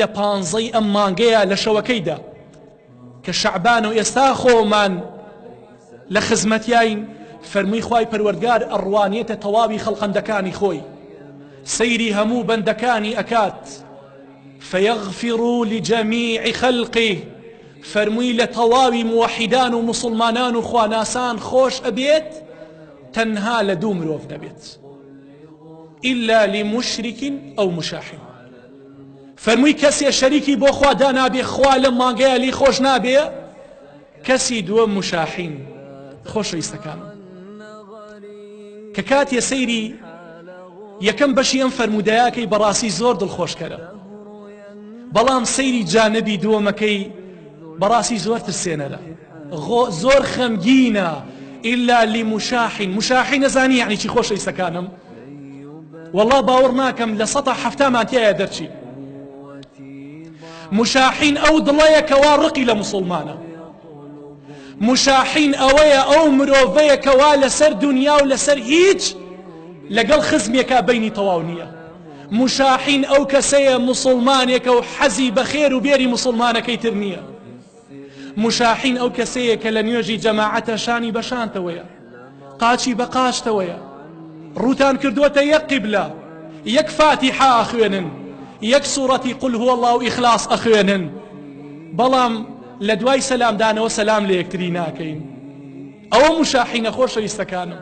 لە پانزەی ئەم مانگەیە لە شەوەکەیدا کە شەعبان و ئێستا خۆمان لە خزمەتیاین فەرمووی خوای پەروەردگار ئەڕوانێتە تەواوی خەڵقەندەکانی خۆی سەیری هەموو بەندەکانی ئەکات فەیەغفیڕ لجەمیع خەلقیه فەرمووی لە تەواوی موحیدان و مسلمانان و خواناسان خۆش ئەبێت تەنها لە دوو مرۆڤ دەبێت إلا لمشرك أو مشاحن فەرمووی کەسێ شەریکی بۆ خوا دانابێ خوا لەم مانگەیە لی خۆش نابێ کەسی دووە مشاحین خۆشەویستەکانم کە کاتێ سەیری یەکەم بەشی ئەم فەرموودەیەکەی بەڕاستی زۆر دڵخۆشکەرە بەڵام سەیری جانەبی دووەمەکەی بەڕاستی زۆر ترسێنەرە زۆر خەمگینە إلا لمشاحن مشاحین نەزانی یعنی چی خۆشەویستەکانم والله باوەڕ ناکەم لە ١٧٠ تایە دەرچی مشاحین ئەو دڵەیە کەوا ڕقی لە مسلمانە مشاحین ئەوەیە ئەو مرۆڤەیە کەوا لەسەر دنیا و لەسەر هیچ لەگەڵ خزمێکا بینی تەواو نییە مشاحین ئەو کەسەیە مسلمانێکە و حەزی بەخێر و بێری مسلمانەکەی تر نییە مشاحین ئەو کەسەیە کە لە نوێژی جەماعەتە شانی بەشانتەوەیە قاچی بە قاچتەوەیە ڕوتان کردووەتە یەک قیبلە یەک فاتیحە ئەخوێنن یەک سوورەتی قل هو الله و ئیخلاص ئەخوێنن بەڵام لە دوای سەلامدانەوە سەلام لە یەکتری ناکەین ئەوە مشاحینە خۆشەویستەکانم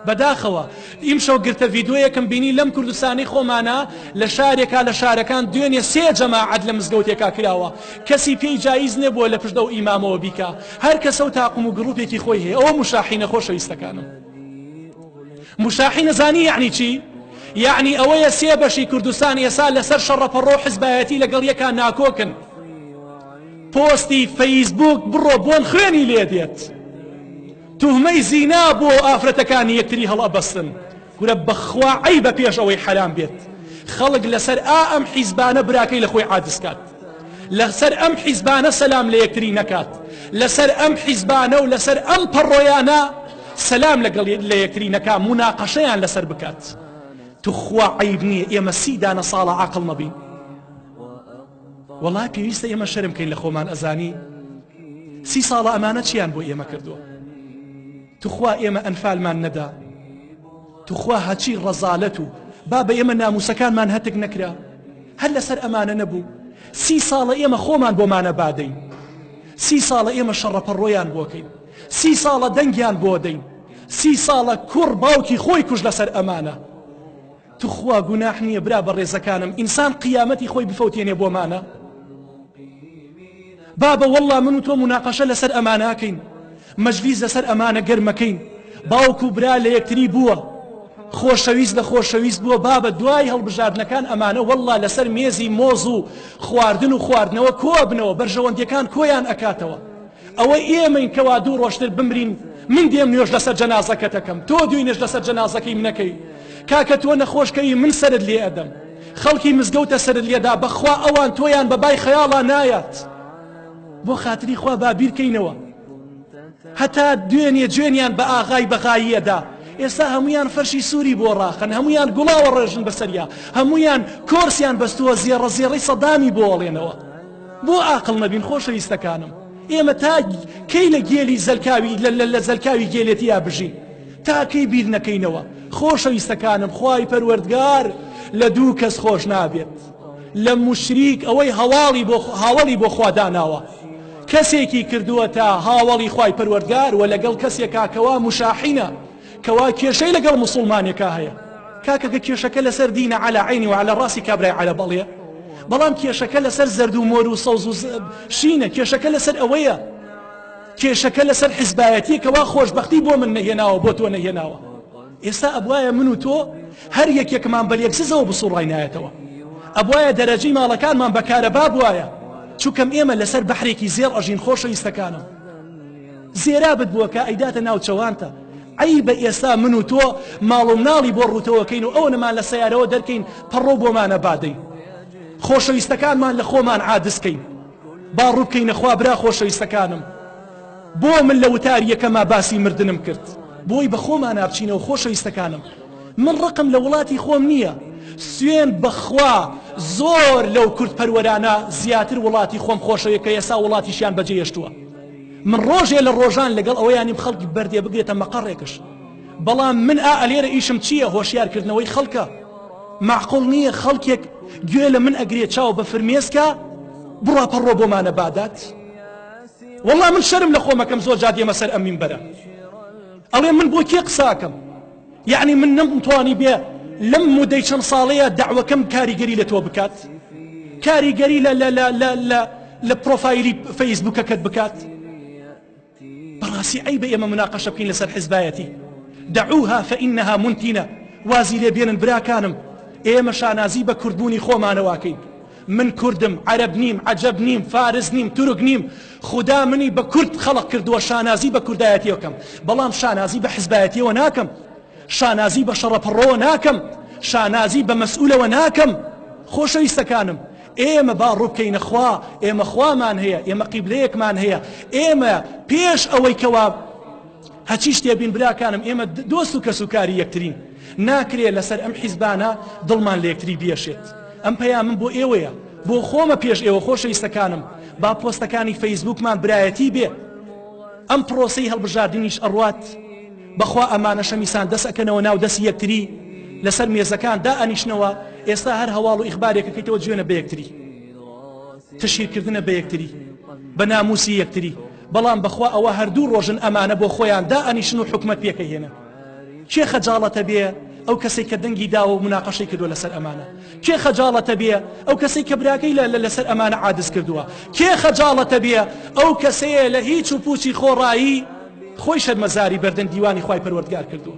بەداخەوە ئیمشەو گرتە ڤیدیۆیەکم بینی لەم کوردستانی خۆمانە لە شارێکا لە شارەکان دوێنێ 3 جەماعەت لە مزگەوتێکا کراوە کەسی پێی جایز نەبووە لە پشتە و ئیمامەوە بیکا هەر کەسە و تاقم و گروپێکی خۆی هەیە ئەوە مشاحینە خۆشەویستەکانم مشاحین زانی یعنی چی؟ یعنی ئەوەیە 3 بەشی کوردستان ئێسا لەسەر شەڕەپەڕۆ حزبایەتی لەگەڵ یەکان ناکۆکن پۆستی فەیسبوک بڕۆ بۆن خوێنی لێ دێت توهمەی زینا بۆ ئافرەتەکانی یەکتری هەڵئەبەستن گورە بەخوا عەیبە پێش ئەوەی حەرام بێت خەڵک لەسەر ئەم حیزبانە براکەی لە خۆی عاجز کات لەسەر ئەم حیزبانە سەلام لە یەکتری نەکات لەسەر ئەم حیزبانە و لەسەر ئەم پەڕۆیانە سەلام لە یەکتری نەکا مناقەشەیان لەسەر بکات توخوا عیب نییە ئێمە 30 دانە ساڵە عاقڵ نەبین وەڵای پێویستە ئێمە شەرم کەین لە خۆمان ئەزانی 30 ساڵە ئەمانە چیان بۆ ئێمە کردووە توخوا ئێمە ئەنفالمان نەدا توخوا هەچی ڕەزالەت و با بە ئێمە ناموسەکانمان هەتک نەکرا هەر لەسەر ئەمانە نەبوو 30 ساڵە ئێمە خۆمان بۆمانە بادەین 30 ساڵە ئێمە شەڕەپەڕۆیان بۆکەین 30 ساڵە دەنگیان بۆ دەین 30 ساڵە کوڕ باوکی خۆی کوژ لەسەر ئەمانە توخوا گوناح نییە برا بە ڕێزەکانم ئینسان قیامەتی خۆی بفەوتێنێ بۆمانە بابە وەڵڵا من و تۆ مناقەشە لەسەر ئەمانەکەین مەجلیس لەسەر ئەمانە گەرمەکەین باوکو برا لە یەکتری بووە خۆشەویست لە خۆشەویست بووە بابە دوای هەڵبژاردنەکان ئەمانە وەڵڵا لەسەر مێزی مۆز و خواردن و خواردنەوە کۆبنەوە بەرژەوەندیەکان کۆیان ئەکاتەوە ئەوە ئێمەین کەوا دوو ڕۆژتر بمرین من دێم نوێژ لەسەر جەنازەکەتەکەم تۆ دوێنێش لەسەر جەنازەکەی منەکەی کاکە تۆ نەخۆشکەوی من سرت لێ ئەدەم خەڵکی مزگەوتە سرت لێدا بەخوا ئەوان تۆیان بەبای خەیاڵا نایات بۆ خاتری خوا بابیرکەینەوە هەتا دوێنێ جوێنیان بە ئاغای بەغاییەدا ئێستا هەمویان فەرشی سووری بۆ ڕاخن هەمویان گوڵاوە ڕێژن بەسەریا هەمویان کۆرسیان بەستووە زێڕە زێڕەی سەدامی بۆ ئەڵێنەوە بۆ عاقڵ نەبین خۆشەویستەکانم ئێمە تا کەی لە گێلی زەلکاوی لە زەلکاوی گێلێتیا بژین تا کەی بیر نەکەینەوە خۆشەویستەکانم خوای پەروەردگار لە دوو کەس خۆش نابێت لە مشریک ئەوەی هاوڵی بۆ خوا داناوە کەسێکی کردووە تا هاوڵی خوای پەروەردگار و لەگەڵ کەسێکا کەوا مشاحینە کەوا کێشەی لەگەڵ مسلمانێکا هەیە کاکەکە کێشەکە لەسەر دینە على عینی و على ڕاستی کابرای على بەڵێ بەڵام کێشەکە لەسەر زەرد و مۆر و سەوز و شینە کێشەکە لەسەر ئەوەیە کێشەکە لەسەر حیزبایەتی کەوا خۆشبەختی بۆ من نەهێناوە بۆ تۆ نەهێناوە ئێستا ئەبوایە من و تۆ هەر یەکێکمان بەلێکسزەوە بسوڕای نایەتەوە ئەبوایە دەرەجەی ماڵەکانمان بەکارەبا بوایە چووکەم ئێمە لەسەر بەحرێکی زێڕ ئەژین خۆشەویستەکانم زێرابت بووە کە ئەیداتە ناو چەوانتە عەیبە ئێستا من و تۆ ماڵ و مناڵی بۆ ڕوتەوەکەین و ئەو نەمان لە سەیارەوە دەرکەین پەڕۆ بۆمانە بادەین خۆشەویستەکانمان لە خۆمان عادسکەین با ڕووبکەینە خوا برا خۆشەویستەکانم بۆ من لە وتاری یەکەما باسی مردنم کرد بۆی بە خۆمان نابچینەوە خۆشەویستەکانم من ڕقم لە وڵاتی خۆم نییە سوێن بەخوا زۆر لەو کورد پەروەرانە زیاتر وڵاتی خۆم خۆشەوە کە ئێستا وڵاتیشیان بەجێهێشتووە. من ڕۆژێ لە ڕۆژان لەگەڵ ئەوەیانیم خەڵکی بەردێ بگرێتە مەقەڕێکش، بەڵام من ئەلێرە ئیشم چییە؟ هۆشیارکردنەوەی خەڵکە. معقوڵ نییە خەڵکێک گوێ لە من ئەگرێت چاو بە فرمێسکە بڕاپەڕۆ بۆمانە بادات. والله من شەرم لە خۆمەکەم زۆر جا دێمە سەر ئەم مینبەرە ئەڵێ من بۆ کێ قساکەم؟ یعنی من نەمتوانی بێ لەم مودەی چەند ساڵەیە داوەکەم کاریگەری لە تۆ بکات، کاریگەری لە پرۆفایلی فەیسبووکەکەت بکات. بەڕاستی عەیبە ئێمە مناقەشە بکەین لەسەر حیزبایەتی. دعوها فإنها منتنة. وازی لێ بێنن براکانم، ئێمە شانازی بە کوردبوونی خۆمانەواکەین. من کوردم، عەرەب نیم، عەجەب نیم، فارس نیم، تورک نیم. خدا منی بە کورد خەڵق کردووە، شانازی بە کوردایەتیەکەم، بەڵام شانازی بە حیزبایەتیەوە ناکەم، شانازی بە شەڕەپەڕۆوە ناکەم، شانازی بە مەسئولەوە ناکەم. خۆشەویستەکانم، ئێمە با ڕووبکەینە خوا، ئێمە خوامان هەیە، ئێمە قیبلەیەکمان هەیە، ئێمە پێش ئەوەی کەوا هەچی شتێ بین براکانم، ئێمە دۆست و کەسوکاری یەکترین. ناکرێت لەسەر ئەم حیزبانە دڵمان لە یەکتری بێشێت. ئەم پەیامم بۆ ئێوەیە، بۆ خۆمە پێش ئێوە خۆشەویستەکانم، با پۆستەکانی فەیسبووکمان برایەتی بێ. ئەم پرۆسەی هەڵبژاردننیش ئەڕوات بەخوا ئەمانە شەمیسان دەست ئەکەنەوە ناو دەستی یەکتری، لەسەر مێزەکان دائەنیشنەوە. ئێستا هەر هەواڵ و ئیخبارێکەکەیتەوە جوێنە بە یەکتری، تشهیرکردنە بە یەکتری، بە ناموسی یەکتری. بەڵام بەخوا ئەوە هەردوو ڕۆژن ئەمانە بۆ خۆیان دائەنیشن و حکومەت پێکەهێنن. کێ خەجاڵەتە بێ ئەو کەسەی کە دەنگی داوە و مناقەشەی کردووە لەسەر ئەمانە؟ کێ خەجاڵەتە بێ ئەو کەسەی کە براکەی لەسەر ئەمانە عادز کردووە؟ کێ خەجاڵەتە بێ ئەو کەسەیە لە هیچ و پوچی خۆڕایی خۆی شەرمەزاری بەردەن دیوانی خوای پەروەردگار کردووە؟